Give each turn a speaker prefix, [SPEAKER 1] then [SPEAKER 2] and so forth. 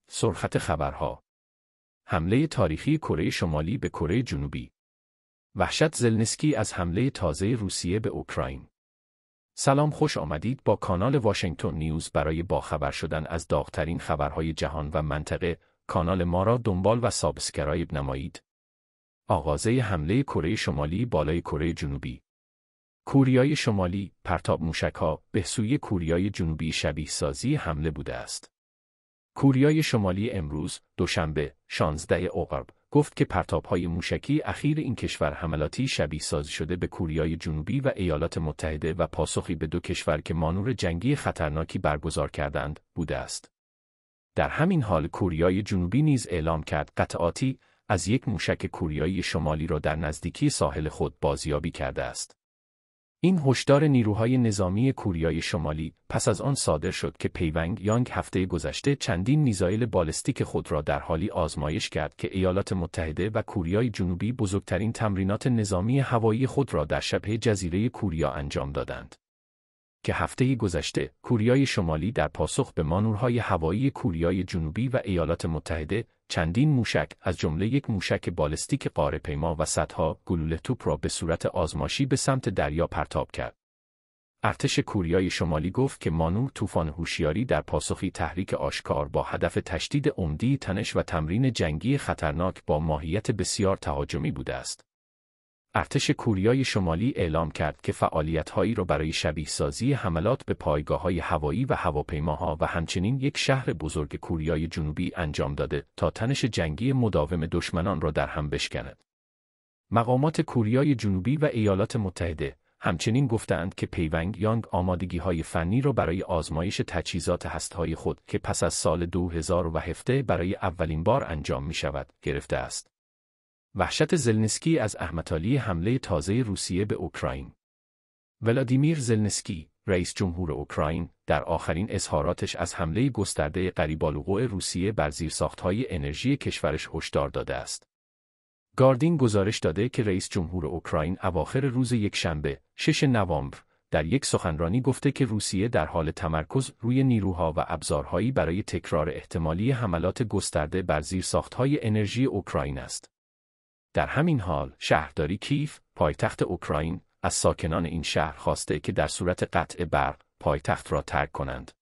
[SPEAKER 1] سرخط خبرها: حمله تاریخی کره شمالی به کره جنوبی. وحشت زلنسکی از حمله تازه روسیه به اوکراین. سلام، خوش آمدید با کانال واشنگتن نیوز. برای باخبر شدن از داغ‌ترین خبرهای جهان و منطقه، کانال ما را دنبال و سابسکرایب نمایید. آغازه حمله کره شمالی بالای کره جنوبی. کوریای شمالی، پرتاب موشک‌ها به سوی کوریای جنوبی شبیه سازی حمله بوده است. کوریای شمالی امروز، دوشنبه، 16 آذر، گفت که پرتاب‌های موشکی اخیر این کشور حملاتی شبیه سازی شده به کوریای جنوبی و ایالات متحده و پاسخی به دو کشور که مانور جنگی خطرناکی برگزار کردند، بوده است. در همین حال کوریای جنوبی نیز اعلام کرد قطعاتی از یک موشک کوریایی شمالی را در نزدیکی ساحل خود بازیابی کرده است. این هشدار نیروهای نظامی کوریای شمالی پس از آن صادر شد که پیونگ یانگ هفته گذشته چندین میزایل بالستیک خود را در حالی آزمایش کرد که ایالات متحده و کوریای جنوبی بزرگترین تمرینات نظامی هوایی خود را در شبه جزیره کوریا انجام دادند. که هفته گذشته کوریای شمالی در پاسخ به مانورهای هوایی کوریای جنوبی و ایالات متحده چندین موشک از جمله یک موشک بالستیک قاره‌پیما و صدها گلوله توپ را به صورت آزمایشی به سمت دریا پرتاب کرد. ارتش کوریای شمالی گفت که مانور طوفان هوشیاری در پاسخی تحریک آشکار با هدف تشدید عمدی تنش و تمرین جنگی خطرناک با ماهیت بسیار تهاجمی بوده است. ارتش کوریای شمالی اعلام کرد که فعالیت‌هایی را برای شبیه سازی حملات به پایگاه‌های هوایی و هواپیماها و همچنین یک شهر بزرگ کوریای جنوبی انجام داده تا تنش جنگی مداوم دشمنان را در هم بشکند. مقامات کوریای جنوبی و ایالات متحده همچنین گفتند که پیونگ یانگ آمادگی‌های فنی را برای آزمایش تجهیزات هسته‌های خود که پس از سال 2017 برای اولین بار انجام می‌شود، گرفته است. وحشت زلنسکی از احمدعلی حمله تازه روسیه به اوکراین. ولادیمیر زلنسکی، رئیس جمهور اوکراین، در آخرین اظهاراتش از حمله گسترده قریب‌الوقوع روسیه بر زیرساخت‌های انرژی کشورش هشدار داده است. گاردین گزارش داده که رئیس جمهور اوکراین اواخر روز یکشنبه، 6 نوامبر، در یک سخنرانی گفته که روسیه در حال تمرکز روی نیروها و ابزارهایی برای تکرار احتمالی حملات گسترده بر زیرساخت‌های انرژی اوکراین است. در همین حال، شهرداری کیف، پایتخت اوکراین، از ساکنان این شهر خواسته که در صورت قطع برق، پایتخت را ترک کنند.